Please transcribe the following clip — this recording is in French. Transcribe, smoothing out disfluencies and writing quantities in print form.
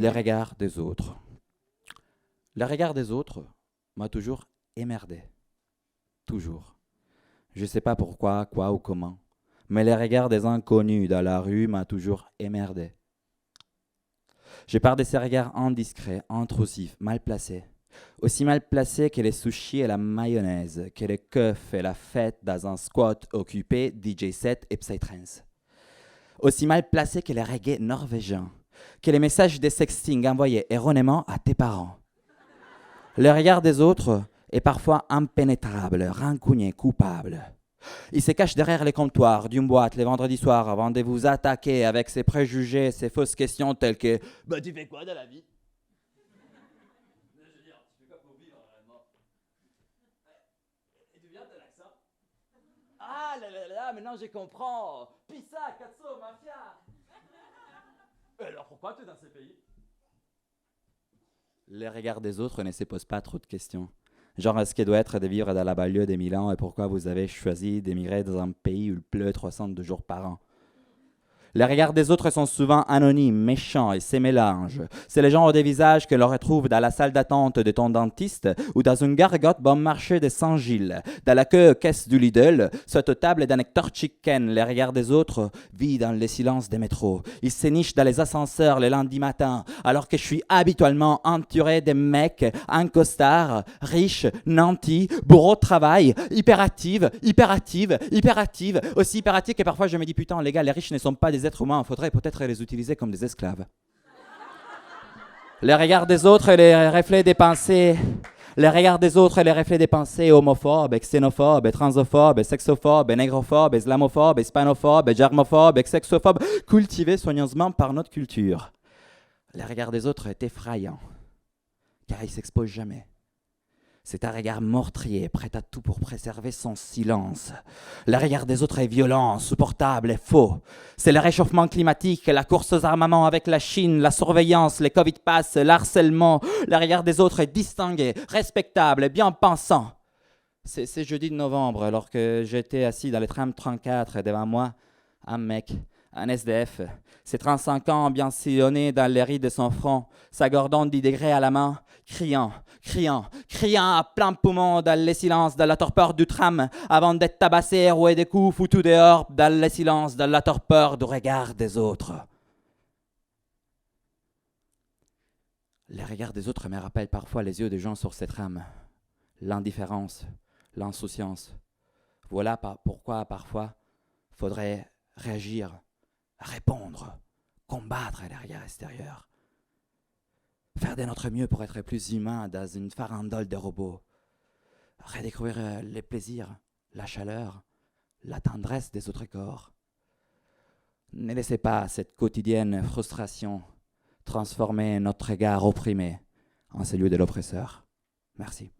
les regards des autres. Le regard des autres m'a toujours émerdé. Toujours. Je ne sais pas pourquoi, quoi ou comment, mais les regards des inconnus dans la rue m'a toujours émerdé. J'ai peur de ces regards indiscrets, intrusifs, mal placés. Aussi mal placés que les sushis et la mayonnaise, que les keufs et la fête dans un squat occupé, DJ set et psytrance. Aussi mal placés que les reggae norvégiens, que les messages de sexting envoyés erronément à tes parents. Le regard des autres est parfois impénétrable, rancunier, coupable. Il se cache derrière les comptoirs d'une boîte les vendredis soirs avant de vous attaquer avec ses préjugés, ses fausses questions telles que « Bah tu fais quoi dans la vie ?» Je veux dire, tu fais quoi pour vivre réellement? Et tu viens de l'accent? Ah là là là, maintenant je comprends. Pizza, cazzo, mafia. Alors pourquoi tu es dans ces pays? Les regards des autres ne se posent pas trop de questions. Genre, ce qui doit être de vivre dans la banlieue de Milan et pourquoi vous avez choisi d'émigrer dans un pays où il pleut 302 jours par an. Les regards des autres sont souvent anonymes, méchants et se mélangent. C'est le genre de visage que l'on retrouve dans la salle d'attente de ton dentiste ou dans une gargote bon marché de Saint-Gilles, dans la queue caisse du Lidl, soit aux tables d'un hectare chicken. Les regards des autres vivent dans les silences des métros. Ils se nichent dans les ascenseurs le lundi matin, alors que je suis habituellement entouré de mecs en costard, riches, nantis, bourreaux de travail, hyperactives, aussi hyperactives que parfois je me dis putain les gars, les riches ne sont pas des êtres humains, il faudrait peut-être les utiliser comme des esclaves. Les regards des autres et les reflets des pensées. Les regards des autres et les reflets des pensées homophobes, xénophobes, transophobes, sexophobes, négrophobes, islamophobes, hispanophobes, germophobes, sexophobes, cultivés soigneusement par notre culture. Les regards des autres est effrayant, car ils ne s'exposent jamais. C'est un regard meurtrier, prêt à tout pour préserver son silence. Le regard des autres est violent, insupportable et faux. C'est le réchauffement climatique, la course aux armements avec la Chine, la surveillance, les Covid pass, l'harcèlement. Le regard des autres est distingué, respectable et bien pensant. C'est jeudi de novembre, alors que j'étais assis dans le tram 34 devant moi, un mec, un SDF, ses 35 ans bien sillonnés dans les rides de son front, sa gordon 10 degrés à la main, criant à plein poumon dans le silence, dans la torpeur du tram, avant d'être tabassé, roué des coups, foutu dehors, dans le silence, dans la torpeur du regard des autres. Les regards des autres me rappellent parfois les yeux des gens sur ces trams, l'indifférence, l'insouciance. Voilà pourquoi parfois faudrait réagir, répondre, combattre les regards extérieurs. Faire de notre mieux pour être plus humain dans une farandole de robots. Redécouvrir les plaisirs, la chaleur, la tendresse des autres corps. Ne laissez pas cette quotidienne frustration transformer notre regard opprimé en celui de l'oppresseur. Merci.